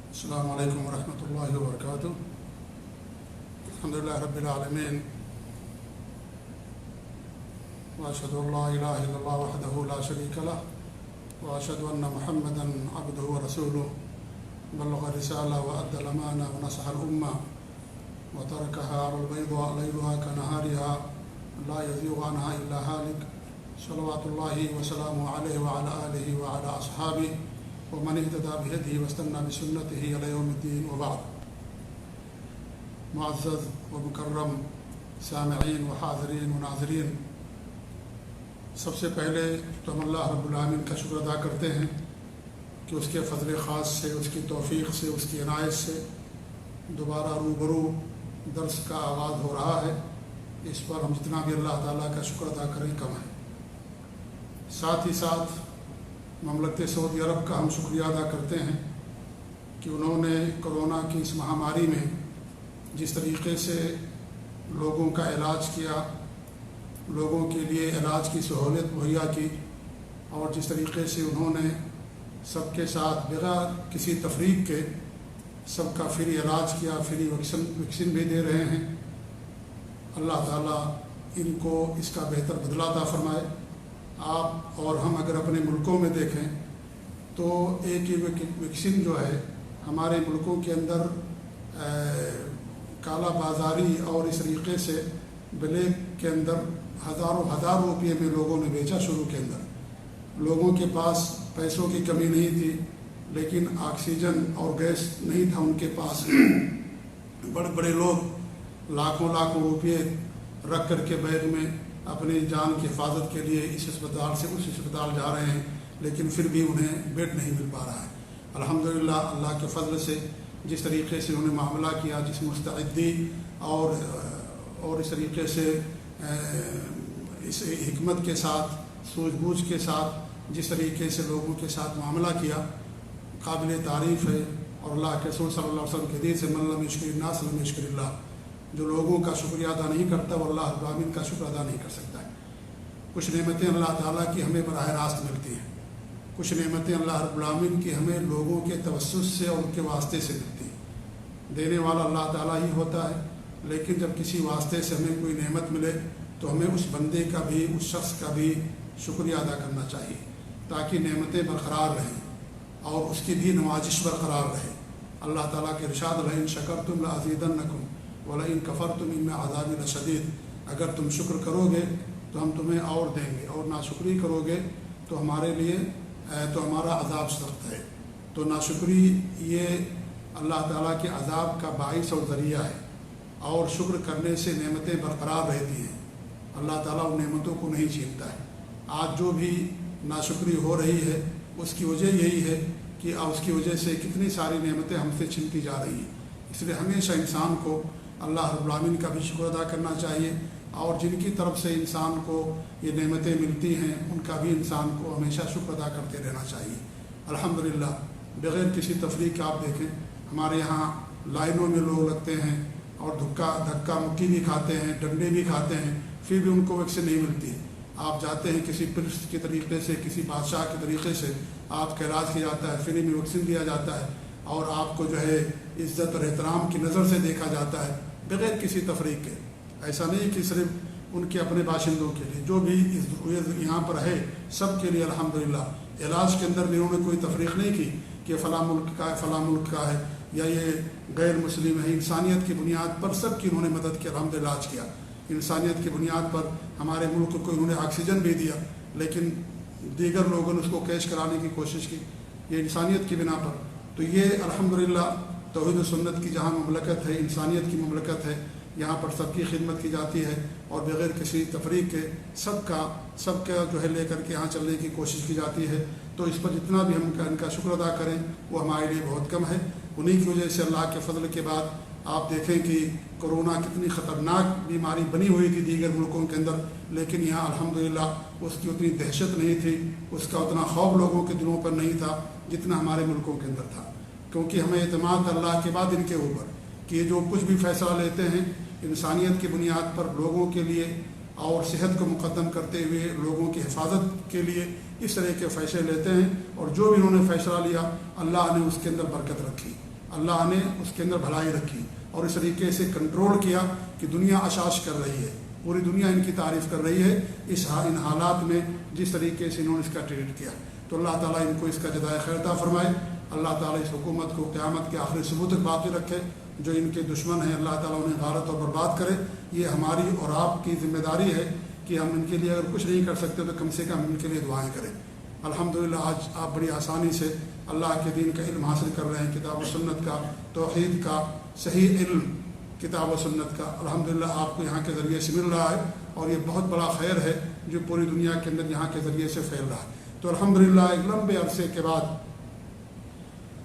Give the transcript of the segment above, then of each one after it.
السلام علیکم ورحمۃ اللہ وبرکاتہ۔ الحمدللہ رب العالمین، واشهد ان لا الہ الا اللہ وحدہ لا شریک لہ، واشهد ان محمدا عبدہ ورسولہ، بلغ الرسالہ وادى الامانہ ونصح الامہ وترکها علی البیضاء لیلها كنہارها لا یزیغ عنها الا ہالک، صلوات اللہ وسلامہ علیہ وعلی آلہ وعلی اصحابہ ومن اهتدى بهديه واستنى بسنته الى يوم الدين، وبعد۔ معزز و مکرم سامعین و حاضرین و ناظرین، سب سے پہلے تو ہم اللہ رب العالمین کا شکر ادا کرتے ہیں کہ اس کے فضل خاص سے، اس کی توفیق سے، اس کی عنایت سے دوبارہ روبرو درس کا آغاز ہو رہا ہے۔ اس پر ہم جتنا بھی اللہ تعالیٰ کا شکر ادا کریں کم ہے۔ ساتھ ہی ساتھ مملکت سعودی عرب کا ہم شکریہ ادا کرتے ہیں کہ انہوں نے کرونا کی اس مہاماری میں جس طریقے سے لوگوں کا علاج کیا، لوگوں کے لیے علاج کی سہولت مہیا کی، اور جس طریقے سے انہوں نے سب کے ساتھ بغیر کسی تفریق کے سب کا فری علاج کیا، فری ویکسین بھی دے رہے ہیں۔ اللہ تعالیٰ ان کو اس کا بہتر بدلہ عطا فرمائے۔ آپ اور ہم اگر اپنے ملکوں میں دیکھیں تو ایک ہی ویکسین جو ہے ہمارے ملکوں کے اندر کالا بازاری اور اس طریقے سے بلیک کے اندر ہزاروں روپے میں لوگوں نے بیچا۔ شروع کے اندر لوگوں کے پاس پیسوں کی کمی نہیں تھی، لیکن آکسیجن اور گیس نہیں تھا ان کے پاس۔ بڑے بڑے لوگ لاکھوں روپے رکھ کر کے بیگ میں اپنی جان کی حفاظت کے لیے اس اسپتال سے اس اسپتال جا رہے ہیں، لیکن پھر بھی انہیں بیڈ نہیں مل پا رہا ہے۔ الحمدللہ اللہ کے فضل سے جس طریقے سے انہوں نے معاملہ کیا، جس مستعدی اور اس طریقے سے اس حکمت کے ساتھ، سوجھ بوجھ کے ساتھ جس طریقے سے لوگوں کے ساتھ معاملہ کیا، قابل تعریف ہے۔ اور اللہ کے رسول صلی اللہ علیہ وسلم کے حدیث سے من لم یشکر الناس لم یشکر اللہ، جو لوگوں کا شکریہ ادا نہیں کرتا وہ اللہ رب العالمین کا شکر ادا نہیں کر سکتا ہے۔ کچھ نعمتیں اللہ تعالیٰ کی ہمیں براہ راست ملتی ہیں، کچھ نعمتیں اللہ رب العالمین کی ہمیں لوگوں کے توسط سے اور ان کے واسطے سے ملتی ہیں۔ دینے والا اللہ تعالیٰ ہی ہوتا ہے، لیکن جب کسی واسطے سے ہمیں کوئی نعمت ملے تو ہمیں اس بندے کا بھی، اس شخص کا بھی شکریہ ادا کرنا چاہیے، تاکہ نعمتیں برقرار رہیں اور اس کی بھی نوازش برقرار رہے۔ اللہ تعالیٰ کے ارشاد لئن شکرتم لازیدنکم وَلَئِن كَفَرْتُمْ إِنَّ عَذَابِي لَشَدِيدٌ، اگر تم شکر کرو گے تو ہم تمہیں اور دیں گے، اور ناشکری کرو گے تو ہمارے لیے تو ہمارا عذاب سخت ہے۔ تو ناشکری یہ اللہ تعالیٰ کے عذاب کا باعث اور ذریعہ ہے، اور شکر کرنے سے نعمتیں برقرار رہتی ہیں۔ اللہ تعالیٰ ان نعمتوں کو نہیں چھینتا ہے۔ آج جو بھی ناشکری ہو رہی ہے اس کی وجہ یہی ہے کہ اس کی وجہ سے کتنی ساری نعمتیں ہم سے چھینتی جا رہی ہیں۔ اس لیے ہمیشہ انسان کو اللہ رب العالمین کا بھی شکر ادا کرنا چاہیے، اور جن کی طرف سے انسان کو یہ نعمتیں ملتی ہیں ان کا بھی انسان کو ہمیشہ شکر ادا کرتے رہنا چاہیے۔ الحمدللہ بغیر کسی تفریق کے آپ دیکھیں ہمارے یہاں لائنوں میں لوگ لگتے ہیں اور دھکا مکی بھی کھاتے ہیں، ڈنڈے بھی کھاتے ہیں، پھر بھی ان کو ویکسین نہیں ملتی۔ آپ جاتے ہیں کسی پرنس کے طریقے سے، کسی بادشاہ کے طریقے سے آپ کا علاج کیا جاتا ہے، فری میں ویکسین دیا جاتا ہے، اور آپ کو جو ہے عزت اور احترام کی نظر سے دیکھا جاتا ہے بغیر کسی تفریق کے۔ ایسا نہیں کہ صرف ان کے اپنے باشندوں کے لیے، جو بھی یہاں پر ہے سب کے لیے الحمدللہ۔ علاج کے اندر بھی انہوں نے کوئی تفریق نہیں کی کہ فلاں ملک کا ہے، فلاں ملک کا ہے، یا یہ غیر مسلم ہے۔ انسانیت کی بنیاد پر سب کی انہوں نے مدد کی، الحمدللہ علاج کیا۔ انسانیت کی بنیاد پر ہمارے ملک کو انہوں نے آکسیجن بھی دیا، لیکن دیگر لوگوں نے اس کو کیش کرانے کی کوشش کی، یہ انسانیت کی بنا پر۔ تو یہ الحمدللہ توحید و سنت کی جہاں مملکت ہے، انسانیت کی مملکت ہے، یہاں پر سب کی خدمت کی جاتی ہے، اور بغیر کسی تفریق کے سب کا جو ہے لے کر کے یہاں چلنے کی کوشش کی جاتی ہے۔ تو اس پر جتنا بھی ہم ان کا شکر ادا کریں وہ ہمارے لیے بہت کم ہے۔ انہی کی وجہ سے اللہ کے فضل کے بعد آپ دیکھیں کہ کرونا کتنی خطرناک بیماری بنی ہوئی تھی دیگر ملکوں کے اندر، لیکن یہاں الحمدللہ اس کی اتنی دہشت نہیں تھی، اس کا اتنا خوف لوگوں کے دلوں پر نہیں تھا جتنا ہمارے ملکوں کے اندر تھا، کیونکہ ہمیں اعتماد اللہ کے بعد ان کے اوپر کہ یہ جو کچھ بھی فیصلہ لیتے ہیں انسانیت کی بنیاد پر لوگوں کے لیے اور صحت کو مقدم کرتے ہوئے لوگوں کی حفاظت کے لیے اس طرح کے فیصلے لیتے ہیں، اور جو بھی انہوں نے فیصلہ لیا اللہ نے اس کے اندر برکت رکھی۔ اللہ نے اس کے اندر بھلائی رکھی اور اس طریقے سے کنٹرول کیا کہ دنیا اشاش کر رہی ہے، پوری دنیا ان کی تعریف کر رہی ہے ان حالات میں جس طریقے سے انہوں نے اس کا ٹریٹ کیا۔ تو اللہ تعالیٰ ان کو اس کا جزائے خیر عطا فرمائے۔ اللہ تعالیٰ اس حکومت کو قیامت کے آخری ثبوت تک باقی رکھے۔ جو ان کے دشمن ہیں اللہ تعالیٰ انہیں غارت اور برباد کرے۔ یہ ہماری اور آپ کی ذمہ داری ہے کہ ہم ان کے لیے اگر کچھ نہیں کر سکتے تو کم سے کم ان کے لیے دعائیں کریں۔ الحمدللہ آج آپ بڑی آسانی سے اللہ کے دین کا علم حاصل کر رہے ہیں، کتاب و سنت کا، توحید کا، صحیح علم کتاب و سنت کا الحمدللہ آپ کو یہاں کے ذریعے سے مل رہا ہے، اور یہ بہت بڑا خیر ہے جو پوری دنیا کے اندر یہاں کے ذریعے سے پھیل رہا ہے۔ تو الحمدللہ ایک لمبے عرصے کے بعد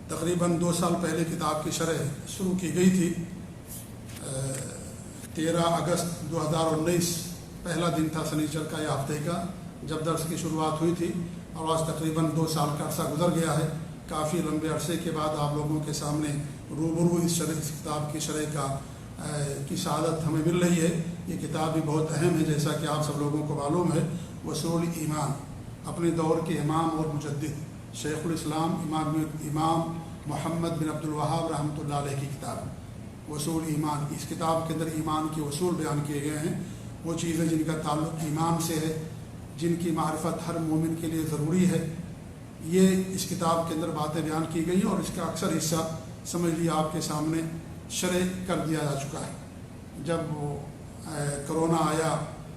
تقریباً 2 سال پہلے کتاب کی شرح شروع کی گئی تھی۔ 13 اگست 2019 پہلا دن تھا سنیچر کا یا ہفتے کا جب درس کی شروعات ہوئی تھی، اور آج تقریباً 2 سال کا عرصہ گزر گیا ہے۔ کافی لمبے عرصے کے بعد آپ لوگوں کے سامنے روبرو اس کتاب کی شرح کی سعادت ہمیں مل رہی ہے۔ یہ کتاب بھی بہت اہم ہے، جیسا کہ آپ سب لوگوں کو معلوم ہے۔ اصول ایمان اپنے دور کے امام اور مجدد شیخ الاسلام امام محمد بن عبد الوہاب رحمۃ اللہ علیہ کی کتاب اصول ایمان۔ اس کتاب کے اندر ایمان کے اصول بیان کیے گئے ہیں، وہ چیزیں جن کا تعلق ایمان سے ہے، جن کی معرفت ہر مومن کے لیے ضروری ہے۔ یہ اس کتاب کے اندر باتیں بیان کی گئی ہیں، اور اس کا اکثر حصہ سمجھ لیا آپ کے سامنے شرح کر دیا جا چکا ہے۔ جب وہ کرونا آیا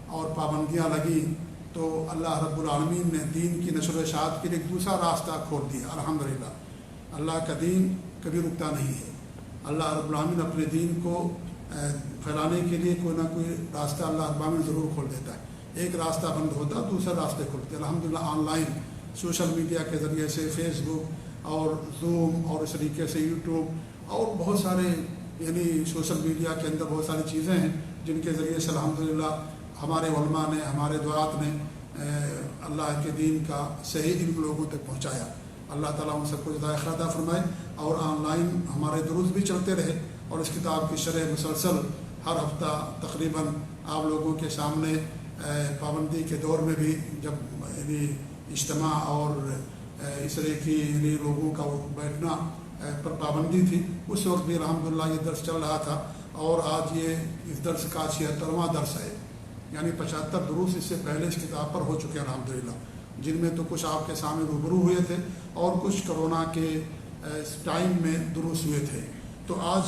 اور پابندیاں لگیں تو اللہ رب العالمین نے دین کی نشر و اشاعت کے لیے ایک دوسرا راستہ کھول دیا۔ الحمدللہ اللہ کا دین کبھی رکتا نہیں ہے۔ اللہ رب العالمین اپنے دین کو پھیلانے کے لیے کوئی نہ کوئی راستہ اللہ رب العالمین ضرور کھول دیتا ہے۔ ایک راستہ بند ہوتا ہے، دوسرا راستے کھلتے ہیں۔ الحمدللہ آن لائن سوشل میڈیا کے ذریعے سے فیس بک اور زوم اور اس طریقے سے یوٹیوب اور بہت سارے یعنی سوشل میڈیا کے اندر بہت ساری چیزیں ہیں جن کے ذریعے سے الحمدللہ ہمارے علماء نے، ہمارے دعات نے اللہ کے دین کا صحیح علم لوگوں تک پہنچایا۔ اللہ تعالیٰ ان سب کو جزائے خیر عطا فرمائے، اور آن لائن ہمارے دروس بھی چلتے رہے، اور اس کتاب کی شرح مسلسل ہر ہفتہ تقریباً آپ لوگوں کے سامنے پابندی کے دور میں بھی جب یعنی اجتماع اور اس طرح کی یعنی لوگوں کا بیٹھنا پر پابندی تھی، اس وقت بھی الحمدللہ یہ درس چل رہا تھا، اور آج یہ اس درس کا 76واں درس ہے، یعنی 75 دروس اس سے پہلے اس کتاب پر ہو چکے ہیں الحمدللہ، جن میں تو کچھ آپ کے سامنے روبرو ہوئے تھے اور کچھ کرونا کے ٹائم میں دروس ہوئے تھے۔ تو آج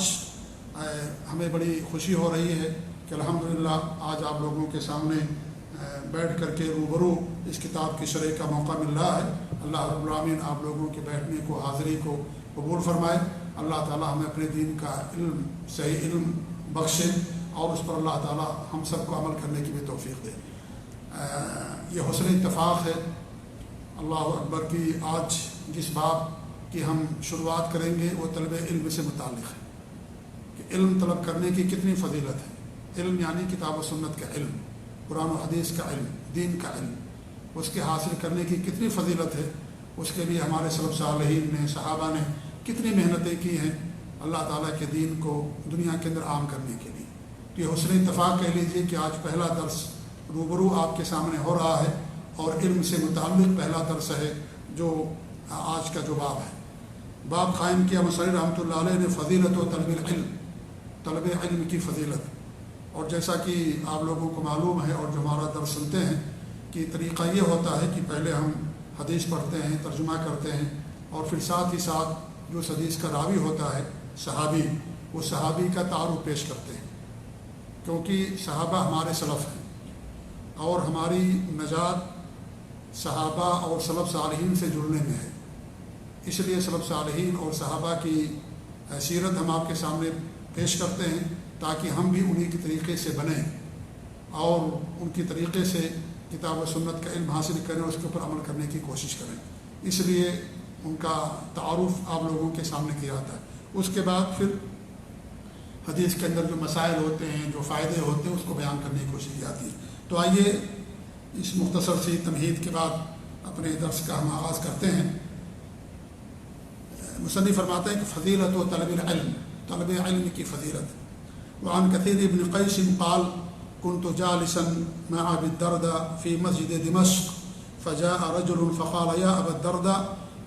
ہمیں بڑی خوشی ہو رہی ہے کہ الحمدللہ آج آپ لوگوں کے سامنے بیٹھ کر کے روبرو اس کتاب کی شرح کا موقع مل رہا ہے۔ اللہ رب العالمین آپ لوگوں کے بیٹھنے کو، حاضری کو قبول فرمائے۔ اللہ تعالیٰ ہمیں اپنے دین کا علم، صحیح علم بخشے، اور اس پر اللہ تعالیٰ ہم سب کو عمل کرنے کی بھی توفیق دے۔ یہ حسن اتفاق ہے اللہ اکبر کی آج جس باب کی ہم شروعات کریں گے وہ طلب علم سے متعلق ہے کہ علم طلب کرنے کی کتنی فضیلت ہے۔ علم یعنی کتاب و سنت کا علم، قرآن و حدیث کا علم، دین کا علم، اس کے حاصل کرنے کی کتنی فضیلت ہے۔ اس کے لیے ہمارے سلف صالحین نے، صحابہ نے کتنی محنتیں کی ہیں اللہ تعالیٰ کے دین کو دنیا کے اندر عام کرنے کے لیے۔ تو یہ حسن اتفاق کہہ لیجیے کہ آج پہلا درس روبرو آپ کے سامنے ہو رہا ہے، اور علم سے متعلق پہلا درس ہے جو آج کا جو باب ہے۔ باب قائم کیا مصنف رحمۃ اللہ علیہ نے فضیلت و طلب العلم، طلب علم کی فضیلت۔ اور جیسا کہ آپ لوگوں کو معلوم ہے اور جو ہمارا درس سنتے ہیں کہ طریقہ یہ ہوتا ہے کہ پہلے ہم حدیث پڑھتے ہیں، ترجمہ کرتے ہیں، اور پھر ساتھ ہی ساتھ جو حدیث کا راوی ہوتا ہے صحابی، وہ صحابی کا تعارف پیش کرتے ہیں، کیونکہ صحابہ ہمارے سلف ہیں، اور ہماری نجات صحابہ اور سلف صالحین سے جڑنے میں ہے۔ اس لیے سلف صالحین اور صحابہ کی سیرت ہم آپ کے سامنے پیش کرتے ہیں تاکہ ہم بھی انہی کے طریقے سے بنیں اور ان کی طریقے سے کتاب و سنت کا علم حاصل کریں اور اس کے اوپر عمل کرنے کی کوشش کریں۔ اس لیے ان کا تعارف آپ لوگوں کے سامنے کیا جاتا ہے۔ اس کے بعد پھر حدیث کے اندر جو مسائل ہوتے ہیں، جو فائدے ہوتے ہیں، اس کو بیان کرنے کی کوشش کی جاتی ہے۔ تو آئیے اس مختصر سی تمہید کے بعد اپنے درس کا ہم آغاز کرتے ہیں۔ مصنف فرماتے ہیں کہ فضیلت و طلب العلم، طلب علم کی فضیلت۔ وعن كثير بن قيس قال كنت جالسا مع أبي الدرداء في مسجد دمشق فجاء رجل فقال يا أبا الدرداء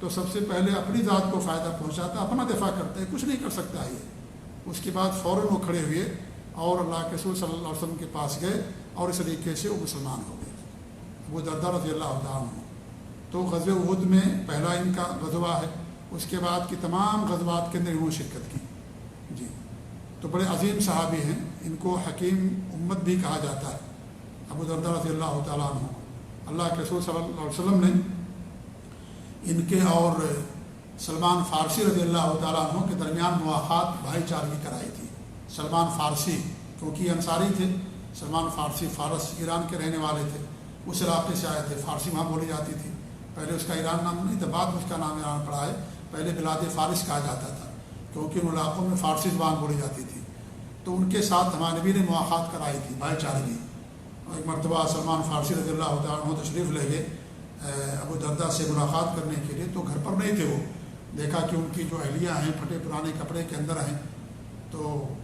تو سب سے پہلے اپنی ذات کو فائدہ پہنچاتا، اپنا دفاع کرتا ہے، کچھ نہیں کر سکتا ہے یہ۔ اس کے بعد فوراً وہ کھڑے ہوئے اور اللہ کے رسول صلی اللہ علیہ وسلم کے پاس گئے اور اس طریقے سے وہ مسلمان ہو گئے، ابو درداء رضی اللہ تعالیٰ عنہ۔ تو غزوہ احد میں پہلا ان کا غزوہ ہے، اس کے بعد کی تمام غزوات کے اندر انہوں نے شرکت کی جی۔ تو بڑے عظیم صحابی ہیں، ان کو حکیم امت بھی کہا جاتا ہے، ابو درداء رضی اللہ تعالیٰ عنہ۔ اللہ کے رسول صلی اللہ علیہ وسلم نے ان کے اور سلمان فارسی رضی اللہ تعالیٰ عنہ کے درمیان مواخات بھائی چارگی کرائی تھی۔ سلمان فارسی کیونکہ یہ انصاری تھے، سلمان فارسی فارس ایران کے رہنے والے تھے، اس علاقے سے آئے تھے، فارسی وہاں بولی جاتی تھی، پہلے اس کا ایران نام نہیں تھا، بعد میں اس کا نام ایران پڑا ہے، پہلے بلاد فارس کہا جاتا تھا کیونکہ ان علاقوں میں فارسی زبان بولی جاتی تھی۔ تو ان کے ساتھ ہمارے نبی نے مواخات کرائی تھی بھائی چارگی۔ ایک مرتبہ سلمان فارسی رضی اللہ تعالیٰ عنہ تشریف لے گئے ابو درداء سے ملاقات کرنے کے لیے، تو گھر پر نہیں تھے، وہ دیکھا کہ ان کی جو اہلیہ ہیں پھٹے پرانے کپڑے کے اندر ہیں، تو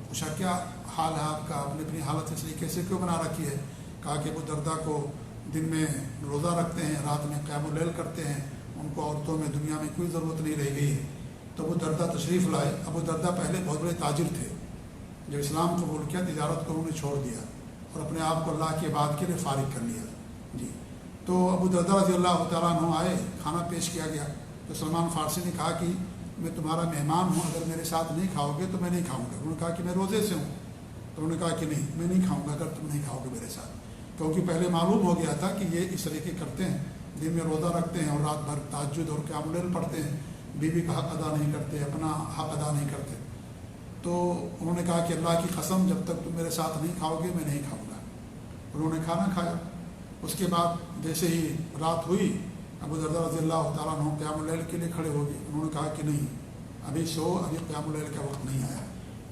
پوچھا کیا حال ہے آپ کا، اپنی اپنی حالت اس طریقے سے کیوں بنا رکھی ہے؟ کہا کہ ابو درداء کو دن میں روزہ رکھتے ہیں، رات میں قیام اللیل کرتے ہیں، ان کو عورتوں میں دنیا میں کوئی ضرورت نہیں رہ گئی ہے۔ تو ابو درداء تشریف لائے۔ ابو درداء پہلے بہت بڑے تاجر تھے، جب اسلام قبول کیا تجارت کو انہوں نے چھوڑ دیا اور اپنے آپ کو اللہ کی عبادت کے لیے فارغ کر لیا جی۔ تو ابو درداء رضی اللہ تعالیٰ عنہ آئے، کھانا پیش کیا گیا، تو سلمان فارسی نے کہا کہ میں تمہارا مہمان ہوں، اگر میرے ساتھ نہیں کھاؤ گے تو میں نہیں کھاؤں گا۔ انہوں نے کہا کہ میں روزے سے ہوں، تو انہوں نے کہا کہ نہیں میں نہیں کھاؤں گا اگر تم نہیں کھاؤ گے میرے ساتھ، کیونکہ پہلے معلوم ہو گیا تھا کہ یہ اس طریقے کرتے ہیں، دن میں روزہ رکھتے ہیں اور رات بھر تہجد اور قیام اللیل پڑھتے ہیں، بیوی کا حق ادا نہیں کرتے، اپنا حق ادا نہیں کرتے۔ تو انہوں نے کہا کہ اللہ کی قسم جب تک تم میرے ساتھ نہیں کھاؤ گے میں نہیں کھاؤں گا۔ انہوں نے کھانا کھایا۔ اس کے بعد جیسے ہی رات ہوئی ابو درداء رضی اللہ تعالیٰ عنہ قیام اللیل کے لیے کھڑے ہو گئے۔ انہوں نے کہا کہ نہیں ابھی سو، ابھی قیام اللیل کا وقت نہیں آیا۔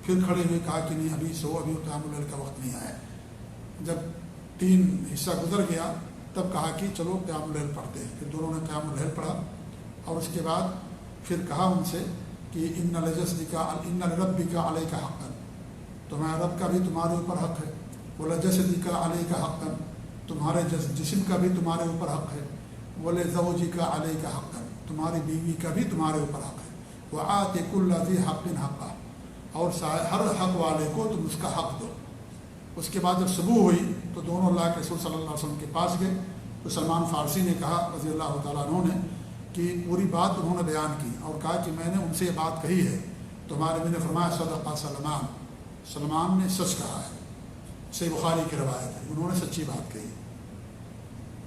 پھر کھڑے ہوئے کہا کہ نہیں ابھی سو، ابھی قیام اللیل کا وقت نہیں آیا۔ جب 3 حصہ گزر گیا تب کہا کہ چلو قیام اللیل پڑھتے ہیں۔ پھر دونوں نے قیام اللیل پڑھا اور اس کے بعد پھر کہا ان سے کہ ان لربک علیک حقا، تمہارے رب کا بھی تمہارے اوپر حق ہے، ولجسدک علیک حقا، تمہارے جسم کا بھی تمہارے اوپر حق ہے، ولزوجک علیک حقا، تمہاری بیوی کا بھی تمہارے اوپر حق ہے، وآت کل ذی حق حقا، اور ہر حق والے کو تم اس کا حق دو۔ اس کے بعد جب صبح ہوئی تو دونوں اللہ کے رسول صلی اللہ علیہ وسلم کے پاس گئے، تو سلمان فارسی نے کہا رضی اللہ تعالیٰ عنہ نے کہ پوری بات انہوں نے بیان کی اور کہا کہ میں نے ان سے یہ بات کہی ہے، تو ہمارے نبی نے فرمایا صدق سلمان، سلمان نے سچ کہا ہے۔ صحیح بخاری کی روایت ہے، انہوں نے سچی بات کہی۔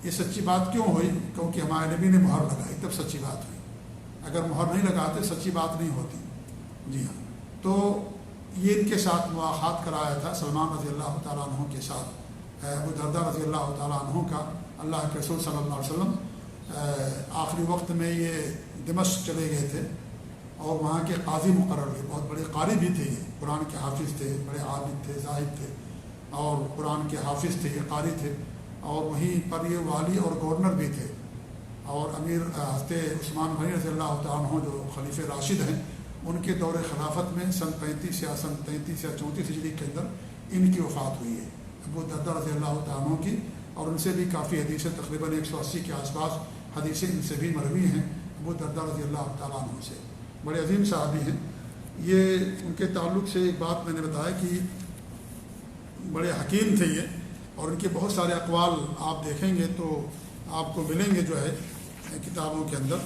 یہ سچی بات کیوں ہوئی؟ کیونکہ ہمارے نبی نے مہر لگائی تب سچی بات ہوئی، اگر مہر نہیں لگاتے سچی بات نہیں ہوتی جی ہاں۔ تو یہ ان کے ساتھ مواخات کرایا تھا سلمان رضی اللہ تعالیٰ عنہ کے ساتھ ابو درداء رضی اللہ تعالیٰ عنہ کا۔ اللہ کے رسول صلی اللہ علیہ وسلم آخری وقت میں یہ دمشق چلے گئے تھے اور وہاں کے قاضی مقرر ہوئے، بہت بڑے قاری بھی تھے، یہ قرآن کے حافظ تھے، بڑے عابد تھے، زاہد تھے اور قرآن کے حافظ تھے، یہ قاری تھے، اور وہیں پر یہ والی اور گورنر بھی تھے۔ اور امیر حضرت عثمان غنی رضی اللہ تعالیٰ عنہ جو خلیفہ راشد ہیں، ان کے دور خلافت میں سن 35 یا 34 ہجری کے اندر ان کی وفات ہوئی ہے، ابو درداء رضی اللہ تعالیٰ عنہ کی، اور ان سے بھی کافی حدیثیں تقریباً 180 کے آس پاس حدیثیں ان سے بھی مروی ہیں ابو درداء رضی اللہ تعالیٰ عنہ سے، بڑے عظیم صحابی ہیں۔ یہ ان کے تعلق سے ایک بات میں نے بتایا کہ بڑے حکیم تھے یہ، اور ان کے بہت سارے اقوال آپ دیکھیں گے تو آپ کو ملیں گے جو ہے کتابوں کے اندر،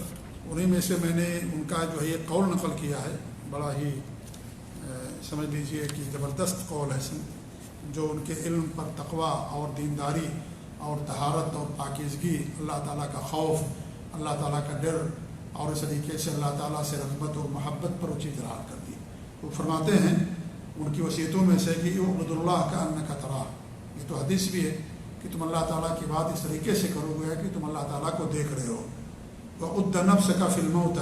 انہیں میں سے میں نے ان کا جو ہے یہ قول نقل کیا ہے، بڑا ہی سمجھ لیجئے کہ زبردست قول ہے، جو ان کے علم پر تقوی اور دینداری اور طہارت اور پاکیزگی، اللہ تعالیٰ کا خوف، اللہ تعالیٰ کا ڈر، اور اس طریقے سے اللہ تعالیٰ سے رغبت و محبت پر وہ چیز ظاہر کر دی۔ وہ فرماتے ہیں ان کی وصیتوں میں سے کہ اعبد اللہ کأنک تراہ، یہ تو حدیث بھی ہے کہ تم اللہ تعالیٰ کی بات اس طریقے سے کرو گے کہ تم اللہ تعالیٰ کو دیکھ رہے ہو۔ وعد نفسک فی الموت،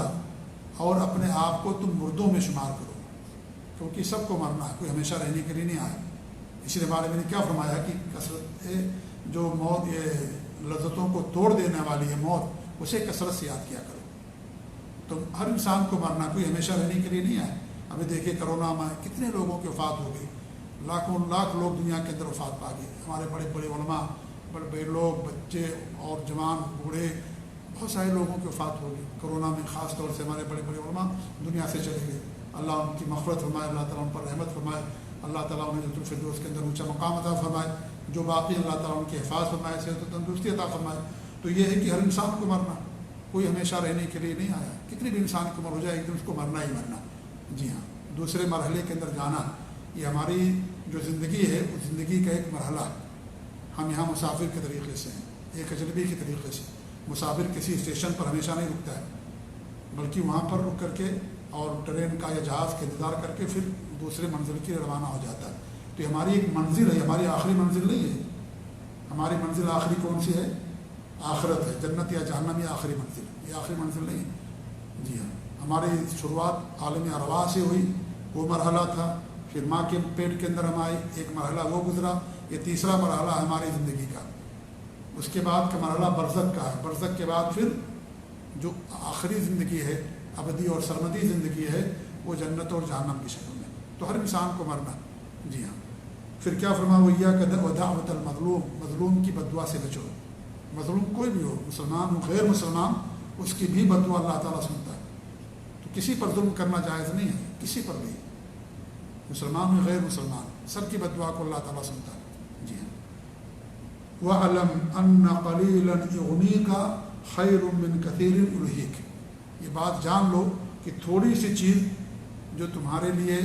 اور اپنے آپ کو تم مردوں میں شمار کرو، کیونکہ سب کو مرنا ہے، کوئی ہمیشہ رہنے کے لیے نہیں آیا۔ اسی لیے ہمارے میں نے کیا فرمایا کہ کثرت جو موت یہ لذتوں کو توڑ دینے والی ہے موت، اسے کثرت سے یاد کیا کرو۔ تو ہر انسان کو مرنا، کوئی ہمیشہ رہنے کے لیے نہیں آیا۔ ابھی دیکھیے کرونا میں کتنے لوگوں کی وفات ہو گئی، لاکھوں لاکھ لوگ دنیا کے اندر وفات پا گئے، ہمارے بڑے بڑے علماء، بڑے بڑے لوگ، بچے اور جوان بوڑھے، بہت سارے لوگوں کی وفات ہوگی کورونا میں، خاص طور سے ہمارے بڑے بڑے علماء دنیا سے چلے گئے. اللہ ان کی مغفرت فرمائے، اللہ تعالیٰ ان پر رحمت فرمائے، اللہ تعالیٰ انہیں جنت الفردوس کے اندر اونچا مقام عطا فرمائے. جو باقی اللہ تعالیٰ ان کی حفاظ فرمائے، صحت و تندرستی عطا فرمائے. تو یہ ہے کہ ہر انسان کو مرنا، کوئی ہمیشہ رہنے کے لیے نہیں آیا. کتنی بھی انسان کی عمر ہو جائے ایک دن اس کو مرنا ہی مرنا. جی ہاں، دوسرے مرحلے کے اندر جانا، یہ ہماری جو زندگی ہے اس زندگی کا ایک مرحلہ. ہم یہاں مسافر کے طریقے سے ہیں، ایک اجنبی کے طریقے سے. مسافر کسی اسٹیشن پر ہمیشہ نہیں رکتا ہے، بلکہ وہاں پر رک کر کے اور ٹرین کا یا جہاز کا انتظار کر کے پھر دوسرے منزل کی روانہ ہو جاتا ہے. تو یہ ہماری ایک منزل ہے، ہماری آخری منزل نہیں ہے. ہماری منزل آخری کون سی ہے؟ آخرت ہے. جنت یا جہنم یہ آخری منزل، یہ آخری منزل نہیں ہے. جی ہاں، ہماری شروعات عالم ارواح سے ہوئی، وہ مرحلہ تھا. پھر ماں کے پیٹ کے اندر ہم آئے، ایک مرحلہ وہ گزرا. یہ تیسرا مرحلہ ہے ہماری زندگی کا. اس کے بعد کا مرحلہ برزخ کا ہے. برزخ کے بعد پھر جو آخری زندگی ہے، ابدی اور سرمدی زندگی ہے، وہ جنت اور جہنم کی شکل میں. تو ہر انسان کو مرنا. جی ہاں، پھر کیا فرما ویا دعوت المظلوم، مظلوم کی بد دعا سے بچو. مظلوم کوئی بھی ہو، مسلمان ہو غیر مسلمان، اس کی بھی بد دعا اللہ تعالیٰ سنتا ہے. تو کسی پر ظلم کرنا جائز نہیں ہے، کسی پر بھی، مسلمان ہو غیر مسلمان، سب کی بد دعا کو اللہ تعالیٰ سنتا ہے. جی ہاں. وَعَلَمْ أَنَّ قَلِيلًا يُغْنِيكَ خَيْرٌ مِّن كَثِيرٍ يُلْهِيكَ. یہ بات جان لو کہ تھوڑی سی چیز جو تمہارے لیے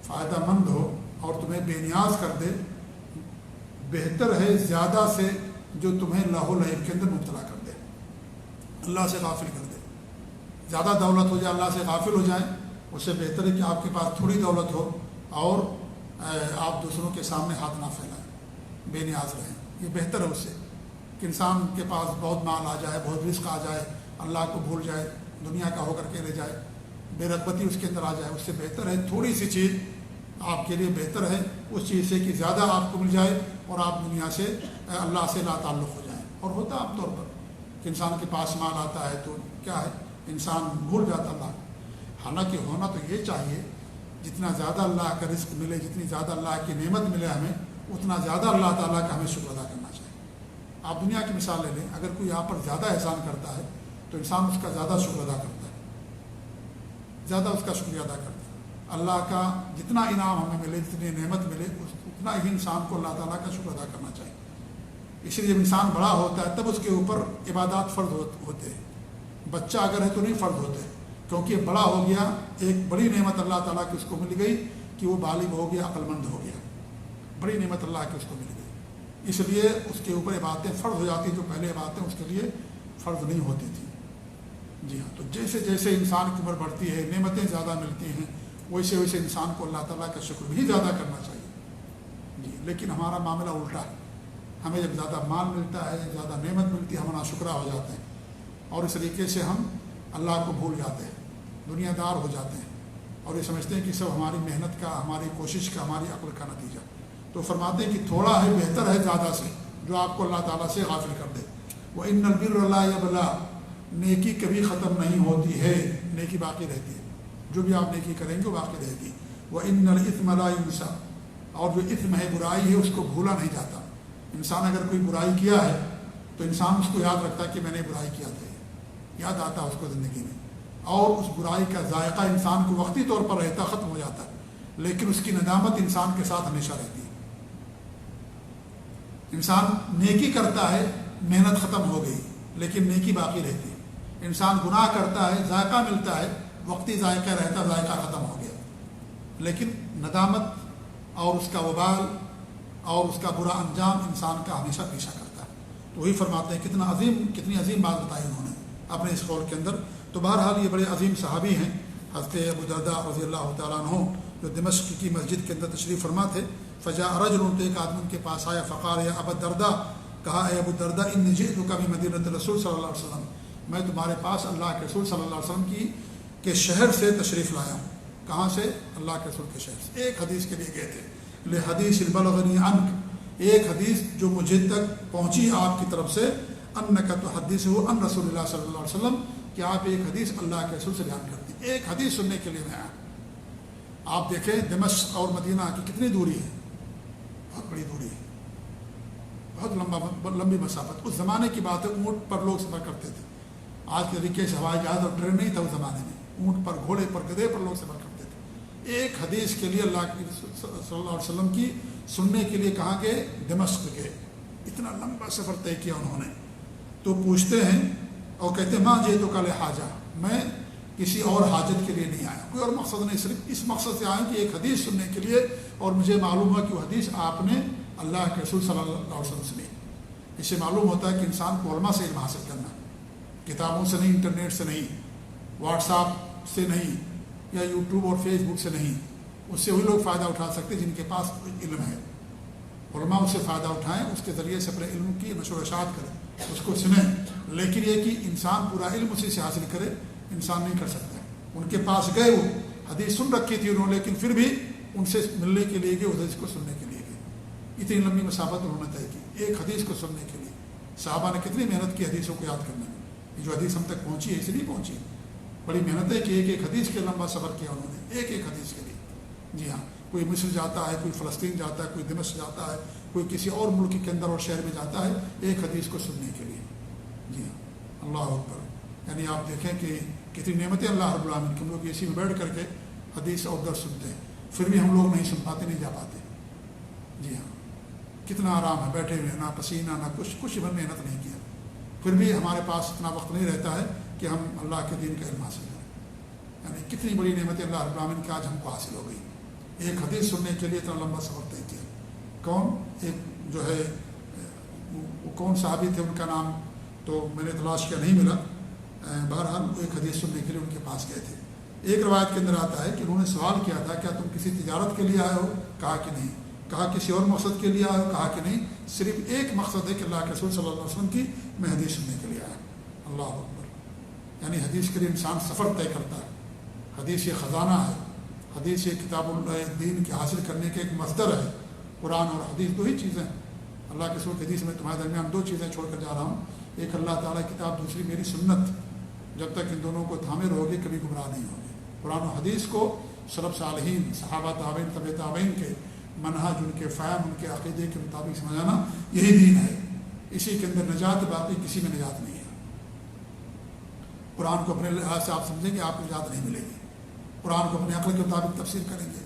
فائدہ مند ہو اور تمہیں بے نیاز کر دے، بہتر ہے زیادہ سے جو تمہیں لاہ و لعب کے اندر مبتلا کر دے، اللہ سے غافل کر دے. زیادہ دولت ہو جائے، اللہ سے غافل ہو جائیں، اس سے بہتر ہے کہ آپ کے پاس تھوڑی دولت ہو اور آپ دوسروں کے سامنے ہاتھ نہ پھیلائیں، بے نیاز رہیں. یہ بہتر ہے اس سے کہ انسان کے پاس بہت مال آ جائے، بہت رزق آ جائے، اللہ کو بھول جائے، دنیا کا ہو کر کے رہ جائے، بے رغبتی اس کے اندر آ جائے. اس سے بہتر ہے تھوڑی سی چیز آپ کے لیے بہتر ہے اس چیز سے کہ زیادہ آپ کو مل جائے اور آپ دنیا سے اللہ سے لا تعلق ہو جائیں. اور ہوتا عام طور پر کہ انسان کے پاس مال آتا ہے تو کیا ہے، انسان بھول جاتا اللہ. حالانکہ ہونا تو یہ چاہیے جتنا زیادہ اللہ کا رزق ملے، جتنی زیادہ اللہ کی نعمت ملے ہمیں، اتنا زیادہ اللہ تعالیٰ کا ہمیں شکر ادا کرنا چاہیے. آپ دنیا کی مثال لے لیں، اگر کوئی یہاں پر زیادہ احسان کرتا ہے تو انسان اس کا زیادہ شکر ادا کرتا ہے، زیادہ اس کا شکریہ ادا کرتا ہے. اللہ کا جتنا انعام ہمیں ملے، جتنی نعمت ملے، اتنا ہی انسان کو اللہ تعالیٰ کا شکر ادا کرنا چاہیے. اس لیے جب انسان بڑا ہوتا ہے تب اس کے اوپر عبادات فرض ہوتے ہیں. بچہ اگر ہے تو نہیں فرض ہوتے، کیونکہ بڑا ہو گیا، ایک بڑی نعمت اللہ تعالیٰ کی اس کو مل گئی کہ وہ بالغ ہو گیا، عقل مند ہو گیا. بڑی نعمت اللہ کی اس کو مل گئی، اس لیے اس کے اوپر عبادتیں فرض ہو جاتی ہیں. جو پہلے عبادتیں اس کے لیے فرض نہیں ہوتی تھیں. جی ہاں، تو جیسے جیسے انسان کی عمر بڑھتی ہے، نعمتیں زیادہ ملتی ہیں، ویسے ویسے انسان کو اللہ تعالیٰ کا شکر بھی زیادہ کرنا چاہیے. جی، لیکن ہمارا معاملہ الٹا ہے. ہمیں جب زیادہ مال ملتا ہے، زیادہ نعمت ملتی ہے، ہم ناشکرا ہو جاتے ہیں اور اس طریقے سے ہم اللہ کو بھول جاتے ہیں، دنیا دار ہو جاتے ہیں اور یہ سمجھتے ہیں کہ سب ہماری محنت کا، ہماری کوشش کا، ہماری عقل کا نتیجہ. تو فرماتے ہیں کہ تھوڑا ہے بہتر ہے زیادہ سے جو آپ کو اللہ تعالیٰ سے غافل کر دے. وَإِنَّ الْبِرَّ لَا يَبْلَىٰ، نیکی کبھی ختم نہیں ہوتی ہے، نیکی باقی رہتی ہے. جو بھی آپ نیکی کریں گے وہ باقی رہے گی. وَإِنَّ الْإِثْمَ لَا يُنسَىٰ، اور جو اثم ہے، برائی ہے، اس کو بھولا نہیں جاتا. انسان اگر کوئی برائی کیا ہے تو انسان اس کو یاد رکھتا ہے کہ میں نے برائی کیا تھا، یاد آتا ہے اس کو زندگی میں، اور اس برائی کا ذائقہ انسان کو وقتی طور پر رہتا، ختم ہو جاتا ہے، لیکن اس کی ندامت انسان کے ساتھ ہمیشہ رہتی ہے. انسان نیکی کرتا ہے، محنت ختم ہو گئی لیکن نیکی باقی رہتی ہے. انسان گناہ کرتا ہے، ذائقہ ملتا ہے، وقتی ذائقہ رہتا، ذائقہ ختم ہو گیا، لیکن ندامت اور اس کا وبال اور اس کا برا انجام انسان کا ہمیشہ پیچھا کرتا ہے. تو وہی فرماتے ہیں کتنی عظیم بات بتائی انہوں نے اپنے اس قول کے اندر. تو بہرحال یہ بڑے عظیم صحابی ہیں حضرت ابو درداء رضی اللہ تعالیٰ عنہ، جو دمشق کی مسجد کے اندر تشریف فرما تھے. فجاء رجل، تو ایک آدمی ان کے پاس آیا، فقال یا ابا الدرداء، کہا اے ابو الدرداء، انی جئتک من مدینۃ الرسول صلی اللہ علیہ وسلم، میں تمہارے پاس اللہ کے رسول صلی اللہ علیہ وسلم کے شہر سے تشریف لایا ہوں. کہاں سے؟ اللہ کے رسول کے شہر سے. ایک حدیث کے لیے گئے تھے. لحدیث بلغنی عنک، ایک حدیث جو مجھے تک پہنچی آپ کی طرف سے، انک تحدث عن رسول اللہ صلی اللہ علیہ وسلم، کہ آپ ایک حدیث اللہ کے رسول سے بیان کرتے ہیں. ایک حدیث سننے کے لیے میں آیا. آپ دیکھیں دمشق اور مدینہ کی کتنی دوری ہے، بہت بڑی دوری ہے، بہت لمبی مسافت. اس زمانے کی بات ہے، اونٹ پر لوگ سفر کرتے تھے. آج کے طریقے سے ہوائی جہاز اور ٹرین نہیں تھا اس زمانے میں، اونٹ پر، گھوڑے پر، گدھے پر لوگ سفر کرتے تھے۔ ایک حدیث کے لیے اللہ کے صلی اللہ علیہ وسلم کی سننے کے لیے کہاں گئے؟ دمشق گئے۔ اتنا لمبا سفر طے کیا انہوں نے۔ تو پوچھتے ہیں اور کہتے ہیں ماں جے تو کل حاجہ، میں کسی اور حاجت کے لیے نہیں آیا، کوئی اور مقصد نہیں، صرف اس مقصد سے آیا کہ ایک حدیث سننے کے لیے، اور مجھے معلوم ہوا کہ وہ حدیث آپ نے اللہ کے رسول صلی اللہ علیہ وسلم سے لی۔ اس سے معلوم ہوتا ہے کہ انسان کو علماء سے علم حاصل کرنا، کتابوں سے نہیں، انٹرنیٹ سے نہیں، واٹس ایپ سے نہیں، یا یوٹیوب اور فیس بک سے نہیں۔ اس سے وہی لوگ فائدہ اٹھا سکتے جن کے پاس علم ہے۔ علماء اس سے فائدہ اٹھائیں، اس کے ذریعے سے اپنے علم کی نشر و اشاعت کریں، اس کو سنیں، لیکن یہ کہ انسان پورا علم اسی سے حاصل کرے، انسان نہیں کر سکتا۔ ان کے پاس گئے، وہ حدیث سن رکھی تھی انہوں نے، لیکن پھر بھی ان سے ملنے کے لیے گئے، اس حدیث کو سننے کے لیے گئے۔ اتنی لمبی مسافت انہوں نے طے کی ایک حدیث کو سننے کے لیے۔ صحابہ نے کتنی محنت کی حدیثوں کو یاد کرنے میں، یہ جو حدیث ہم تک پہنچی ہے اس لیے پہنچی، بڑی محنت ہے کہ ایک ایک حدیث کے لمبا سفر کیا انہوں نے، ایک ایک حدیث کے لیے۔ جی ہاں، کوئی مصر جاتا ہے، کوئی فلسطین جاتا ہے، کوئی دمشق جاتا ہے، کوئی کسی اور ملک کے اندر اور شہر میں جاتا ہے ایک حدیث کو سننے کے لیے۔ جی ہاں، اللہ اکبر۔ یعنی آپ دیکھیں کہ کتنی نعمتیں اللہ رب العالمین کے، ہم لوگ اسی میں بیٹھ کر کے حدیث اور درس سنتے ہیں، پھر بھی ہم لوگ نہیں سن پاتے، نہیں جا پاتے۔ جی ہاں، کتنا آرام ہے بیٹھے ہوئے، نہ پسینہ نہ کچھ بھی محنت نہیں کیا، پھر بھی ہمارے پاس اتنا وقت نہیں رہتا ہے کہ ہم اللہ کے دین کا علم حاصل کریں۔ یعنی کتنی بڑی نعمتیں اللہ رب العالمین کی آج ہم کو حاصل ہو گئی۔ ایک حدیث سننے کے لیے اتنا لمبا سفر طے کیا۔ کون؟ ایک جو ہے وہ کون صحابی تھے، ان کا نام تو میں نے تلاش کیا، نہیں ملا۔ بہرحال ایک حدیث سننے کے لیے ان کے پاس گئے تھے۔ ایک روایت کے اندر آتا ہے کہ انہوں نے سوال کیا تھا کیا تم کسی تجارت کے لیے آئے ہو؟ کہا کہ نہیں۔ کہا کسی اور مقصد کے لیے آئے ہو؟ کہا کہ نہیں، صرف ایک مقصد ہے کہ اللہ کے رسول صلی اللہ علیہ وسلم کی میں حدیث سننے کے لیے آیا۔ اللہ اکبر۔ یعنی حدیث کے لیے انسان سفر طے کرتا ہے۔ حدیث یہ خزانہ ہے، حدیث یہ کتاب الدین کے حاصل کرنے کے ایک مصدر ہے۔ قرآن اور حدیث دو ہی چیزیں، اللہ کے رسول کی حدیث میں تمہارے درمیان دو چیزیں چھوڑ کر جا رہا ہوں، ایک اللہ تعالیٰ کی کتاب، دوسری میری سنت۔ جب تک ان دونوں کو تھامے رہو گے کبھی گمراہ نہیں ہوگے۔ قرآن و حدیث کو سلف صالحین، صحابہ، تابعین، طبع تابعین کے منہج، ان کے فہم، ان کے عقیدے کے مطابق سمجھانا، یہی دین ہے۔ اسی کے اندر نجات، باقی کسی میں نجات نہیں ہے۔ قرآن کو اپنے لحاظ سے آپ سمجھیں گے، آپ کو نجات نہیں ملے گی۔ قرآن کو اپنے عقل کے مطابق تفسیر کریں گے،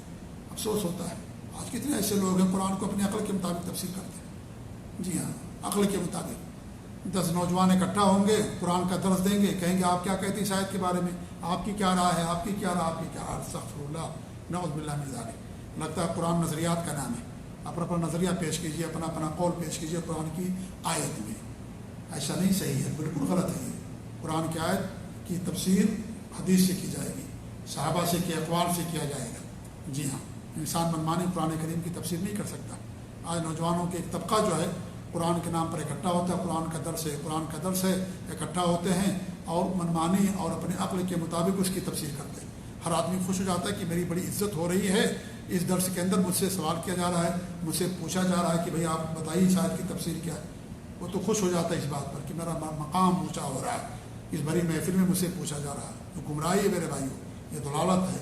افسوس ہوتا ہے آج کتنے ایسے لوگ ہیں قرآن کو اپنے عقل کے مطابق تفسیر کرتے ہیں۔ جی ہاں، عقل کے مطابق 10 نوجوان اکٹھا ہوں گے، قرآن کا درس دیں گے، کہیں گے آپ کیا کہتے ہیں اس آیت کے بارے میں، آپ کی کیا رائے ہے، آپ کی کیا رائے، آپ کی کیا رائے، استغفر اللہ، نعوذ باللہ من ذالک۔ لگتا ہے قرآن نظریات کا نام ہے، اپنا اپنا نظریہ پیش کیجیے، اپنا اپنا قول پیش کیجیے قرآن کی آیت میں۔ ایسا نہیں صحیح ہے، بالکل غلط ہے یہ۔ قرآن کی آیت کی تفسیر حدیث سے کی جائے گی، صحابہ سے کے اقوال سے کیا جائے گا۔ جی ہاں، انسان منمانی قرآن کریم کی تفسیر نہیں کر سکتا۔ آج نوجوانوں کے ایک طبقہ جو ہے قرآن کے نام پر اکٹھا ہوتا ہے، قرآن کا درس ہے، اکٹھا ہوتے ہیں اور منمانی اور اپنے عقل کے مطابق اس کی تفسیر کرتے ہیں۔ ہر آدمی خوش ہو جاتا ہے کہ میری بڑی عزت ہو رہی ہے، اس درس کے اندر مجھ سے سوال کیا جا رہا ہے، مجھ سے پوچھا جا رہا ہے کہ بھئی آپ بتائیے اس آیت کی تفسیر کیا ہے۔ وہ تو خوش ہو جاتا ہے اس بات پر کہ میرا مقام اونچا ہو رہا ہے، اس بڑی محفل میں مجھ سے پوچھا جا رہا ہے۔ تو گمراہی ہے میرے بھائیوں، یہ ضلالت ہے،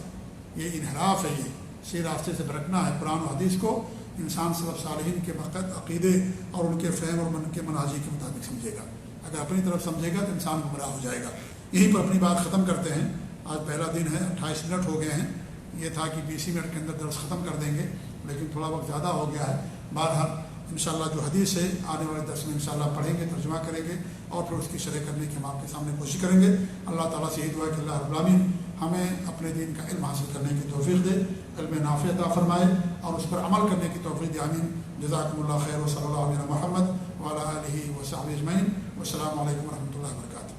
یہ انحراف ہے، یہ صحیح راستے سے بھٹکنا ہے۔ قرآن و حدیث کو انسان سلف صالحین کے مقصد، عقیدے اور ان کے فہم اور من کے مناجی کے مطابق سمجھے گا۔ اگر اپنی طرف سمجھے گا تو انسان گمراہ ہو جائے گا۔ یہیں پر اپنی بات ختم کرتے ہیں۔ آج پہلا دن ہے، 28 منٹ ہو گئے ہیں۔ یہ تھا کہ 20 منٹ کے اندر درس ختم کر دیں گے، لیکن تھوڑا وقت زیادہ ہو گیا ہے۔ بہرحال انشاءاللہ جو حدیث ہے آنے والے درس میں انشاءاللہ پڑھیں گے، ترجمہ کریں گے اور پھر اس کی شرح کرنے کی ہم آپ کے سامنے کوشش کریں گے۔ اللہ تعالیٰ سے یہی دعا ہے کہ اللہ رب العالمین ہمیں اپنے دین کا علم حاصل کرنے کی توفیق دے، علم نافع عطا فرمائے اور اس پر عمل کرنے کی توفیق دے۔ آمین۔ جزاکم اللہ خیر، و صلی اللہ علیہ محمد وعلی آلہ وصحبہ اجمعین، والسلام علیکم ورحمۃ اللہ وبرکاتہ۔